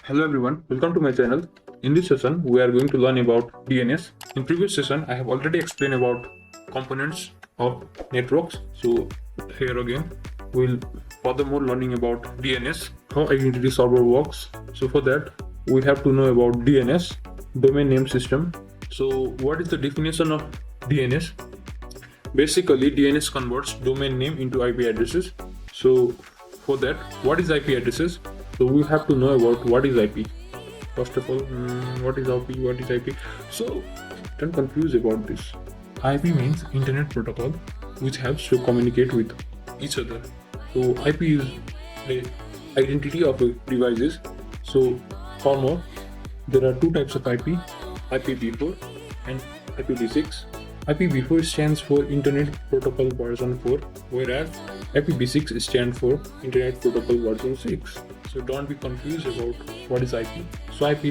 Hello everyone, welcome to my channel. In this session, we are going to learn about DNS. In previous session, I have already explained about components of networks. So here again, we'll furthermore learning about DNS, how identity server works. So for that, we have to know about DNS, domain name system. So what is the definition of DNS? Basically, DNS converts domain name into IP addresses. So for that, what is IP addresses? So we have to know about what is IP. First of all, what is IP? What is IP? So don't confuse about this. IP means Internet Protocol, which helps to communicate with each other. So IP is the identity of devices. So for more, there are two types of IP: IPv4 and IPv6. IPv4 stands for Internet Protocol version 4, whereas IPv6 stands for Internet Protocol version 6. So don't be confused about what is IP. So IP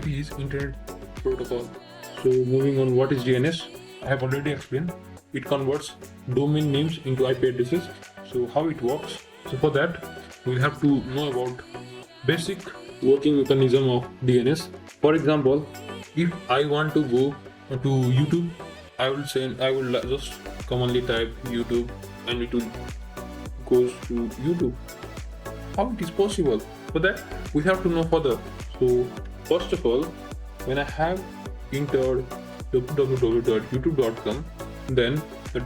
is Internet Protocol. So moving on, what is DNS? I have already explained. It converts domain names into IP addresses. So how it works? So for that, we'll have to know about basic working mechanism of DNS. For example, if I want to go to YouTube, I will just commonly type YouTube and it will goes to YouTube. How it is possible? For that, we have to know further. So first of all, when I have entered www.youtube.com, then the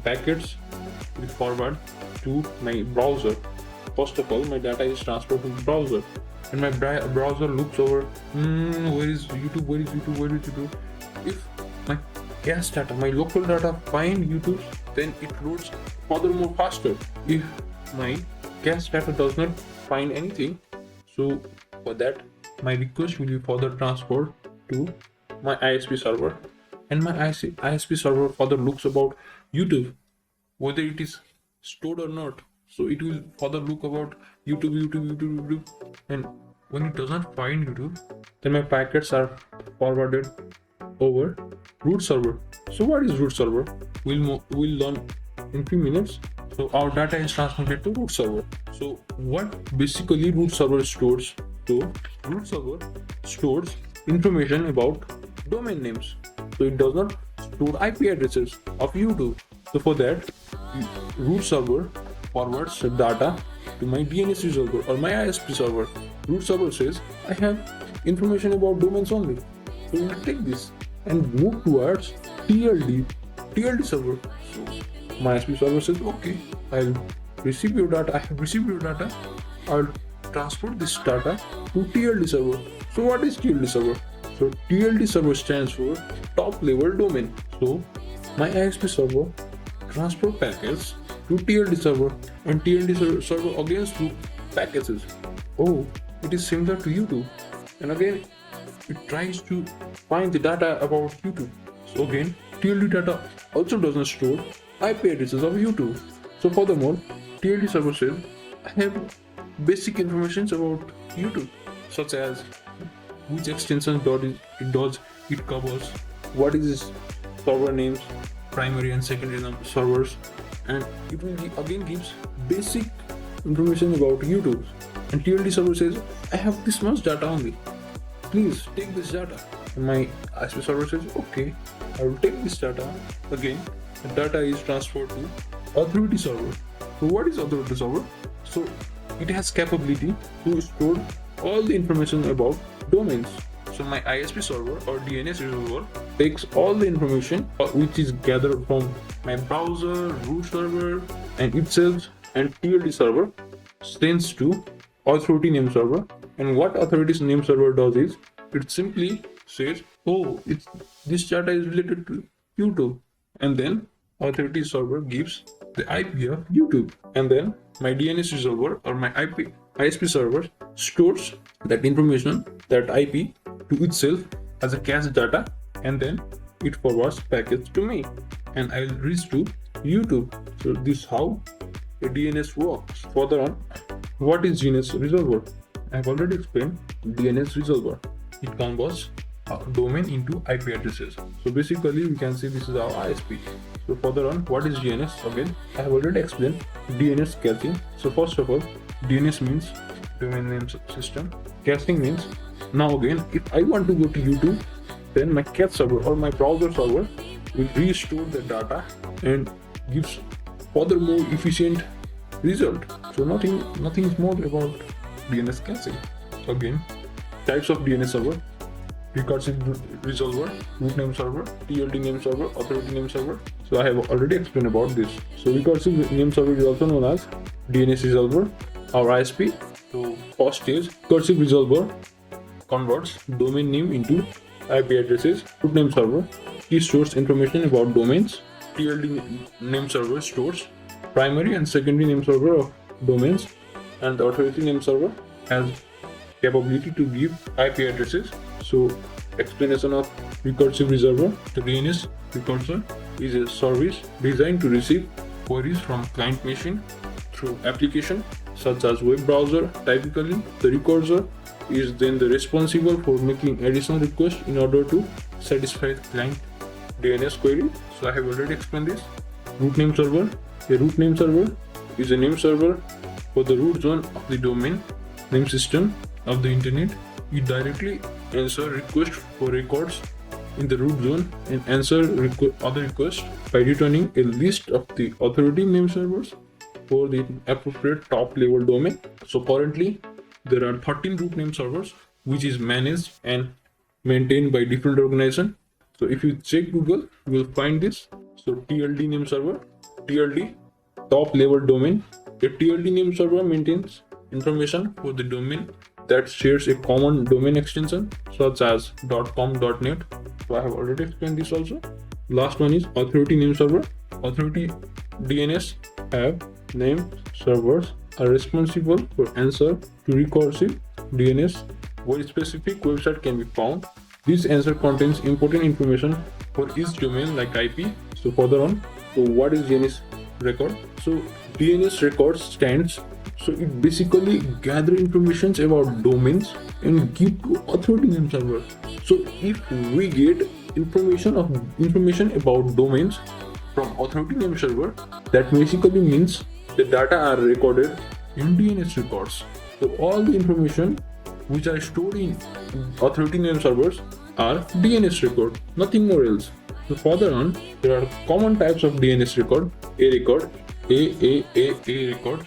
packets will forward to my browser. First of all, my data is transferred to the browser, and my browser looks over, where is YouTube, where is YouTube, where is YouTube? If my cache data, my local data find YouTube, then it loads furthermore faster. If my cache data does not find anything, so for that, my request will be further transferred to my ISP server, and my ISP server further looks about YouTube, whether it is stored or not. So it will further look about YouTube, and when it does not find YouTube, then my packets are forwarded over root server. So what is root server? We'll learn in few minutes. So our data is transmitted to root server. So what basically root server stores? So root server stores information about domain names. So it does not store IP addresses of YouTube. So for that, root server forwards the data to my DNS resolver or my ISP server. Root server says, I have information about domains only. So we will take this and move towards TLD server. So my ISP server says, okay, I'll receive your data. I have received your data. I'll transfer this data to TLD server. So what is TLD server? So TLD server stands for top level domain. So my ISP server transfer packets to TLD server, and TLD server again to packages. Oh, it is similar to YouTube, and again it tries to find the data about YouTube. So again, TLD data also doesn't store IP addresses of YouTube. So furthermore, TLD server says, I have basic information about YouTube, such as which extension it covers, what is its server names, primary and secondary servers, and it will again gives basic information about YouTube. And TLD server says, I have this much data only. Please take this data. And my ISP server says, okay, I will take this data. Again, the data is transferred to authority server. So what is authority server? So it has capability to store all the information about domains. So my ISP server or DNS resolver takes all the information which is gathered from my browser, root server, and itself, and TLD server sends to authority name server. And what authority's name server does is, it simply says, oh, this data is related to YouTube, and then authority server gives the IP of YouTube, and then my DNS resolver or my ISP server stores that information, that IP, to itself as a cache data, and then it forwards packets to me, and I'll reach to YouTube. So this is how a DNS works. Further on, what is DNS resolver? I have already explained DNS resolver. It converts domain into IP addresses. So basically, we can say this is our ISP. So further on, what is DNS? Again, I have already explained DNS caching. So first of all, DNS means domain name system. Caching means, now again, if I want to go to YouTube, then my cache server or my browser server will restore the data and gives further more efficient result. So nothing is more about DNS caching. So again, types of DNS server: recursive resolver, root name server, TLD name server, authority name server. So I have already explained about this. So recursive name server is also known as DNS resolver or ISP. So first is recursive resolver converts domain name into IP addresses. Root name server, it stores information about domains. TLD name server stores primary and secondary name server of domains, and the authority name server has capability to give IP addresses. So explanation of recursive resolver: the DNS recursor is a service designed to receive queries from client machine through application such as web browser. Typically, the recursor is then responsible for making additional requests in order to satisfy the client DNS query. So I have already explained this. Root name server: a root name server is a name server for the root zone of the domain name system of the internet. It directly answers requests for records in the root zone and answer other requests by returning a list of the authority name servers for the appropriate top level domain. So currently there are 13 root name servers which is managed and maintained by different organizations. So if you check Google, you will find this. So TLD name server, TLD top level domain. A TLD name server maintains information for the domain that shares a common domain extension such as .com, .net. So I have already explained this also. Last one is authority name server. Authority DNS have name servers are responsible for answer to recursive DNS where specific website can be found. This answer contains important information for each domain like IP. So further on, so what is DNS record? So DNS record stands, so it basically gather information about domains and give to authority name server. So if we get information about domains from authority name server, that basically means the data are recorded in DNS records. So all the information which are stored in authority name servers are DNS record, nothing more else. So further on, there are common types of DNS record: A record, A record,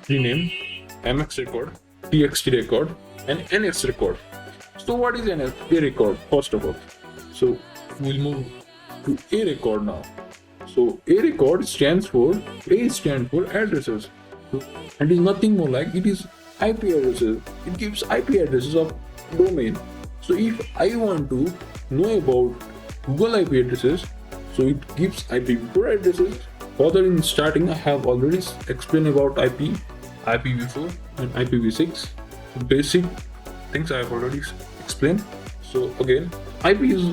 rename, MX record, TXT record, and NX record. So what is A record? First of all, so we'll move to A record now. So A record stands for addresses. So, and is nothing more like, it is IP addresses. It gives IP addresses of domain. So if I want to know about Google IP addresses, so it gives IPv4 addresses. Further in starting, I have already explained about IPv4 and IPv6. So basic things I have already explained. So again, IP is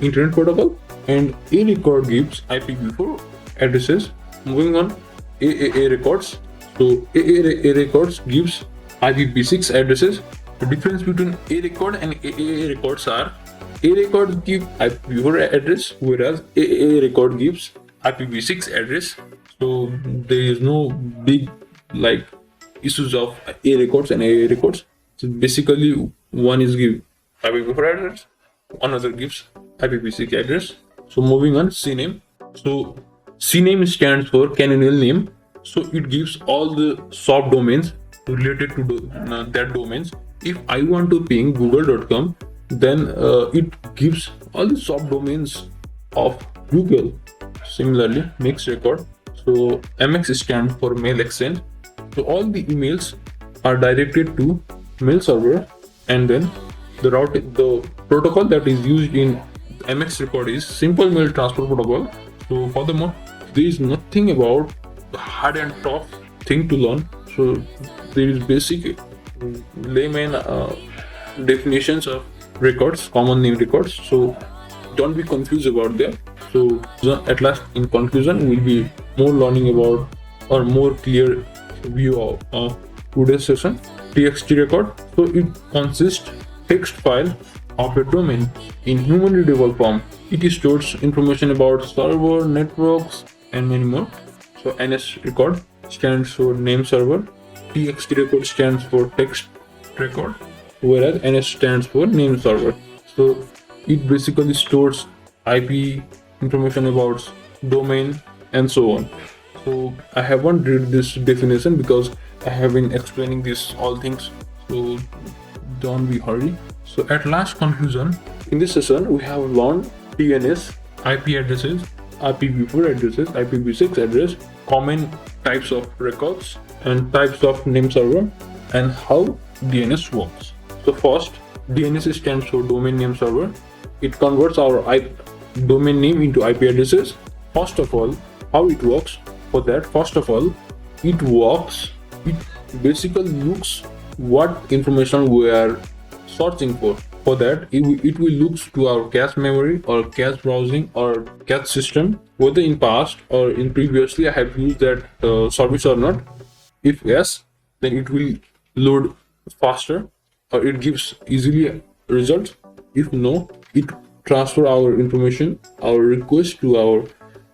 Internet Protocol and A record gives IPv4 addresses. Moving on, A records. So A records gives IPv6 addresses. The difference between A record and A records are: A record gives IPv4 address, whereas A record gives IPv6 address. So there is no big issues of A records and A records. So basically, one is give IPv4 address, another gives IPv6 address. So moving on, CNAME. So CNAME stands for canonical name. So it gives all the subdomains related to that domains. If I want to ping google.com, then it gives all the subdomains of Google. Similarly, mixed record. So MX stands for mail exchange. So all the emails are directed to mail server, and then the protocol that is used in MX record is simple mail transfer protocol. So furthermore, there is nothing about the hard and tough thing to learn. So there is basic layman definitions of records, common name records. So don't be confused about them. So at last, in conclusion, we'll be more learning about or more clear view of today's session. TXT record. So it consists text file of a domain in human readable form. It stores information about server, networks, and many more. So NS record stands for name server. TXT record stands for text record, whereas NS stands for name server. So it basically stores IP information about domain and so on. So I haven't read this definition because I have been explaining this all things, so don't be hurry. So at last conclusion, in this session we have learned DNS, IP addresses, IPv4 addresses, IPv6 address, common types of records and types of name server, and how DNS works. So first, DNS stands for domain name server. It converts our domain name into IP addresses. First of all, how it works? For that, first of all, it basically looks what information we are searching for. For that, it will look to our cache memory or cache browsing or cache system, whether in past or in previously I have used that service or not. If yes, then it will load faster or it gives easily results. If no, it transfer our information, our request to our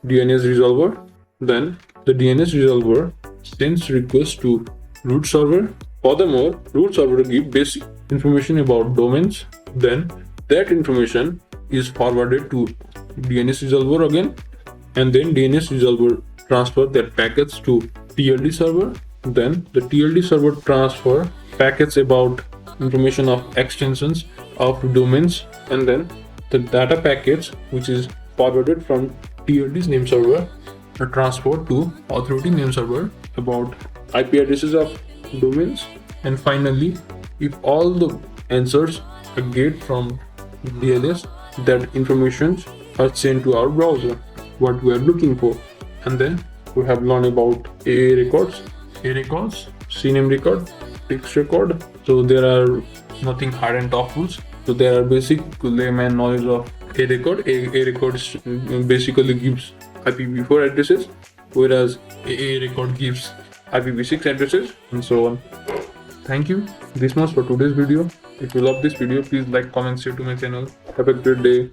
DNS resolver. Then the DNS resolver sends request to root server. Furthermore, root server give basic information about domains. Then that information is forwarded to DNS resolver again, and then DNS resolver transfer that packets to TLD server. Then the TLD server transfer packets about information of extensions of domains, and then the data packets which is forwarded from TLD's name server are transferred to authority name server about IP addresses of domains. And finally, if all the answers are get from DNS, that information are sent to our browser what we are looking for. And then we have learned about AA records, CNAME record, text record. So there are nothing hard and tough rules. So there are basic layman knowledge of A record. A record basically gives IPv4 addresses, whereas AA record gives IPv6 addresses, and so on. Thank you. This much for today's video. If you love this video, please like, comment, share to my channel. Have a great day.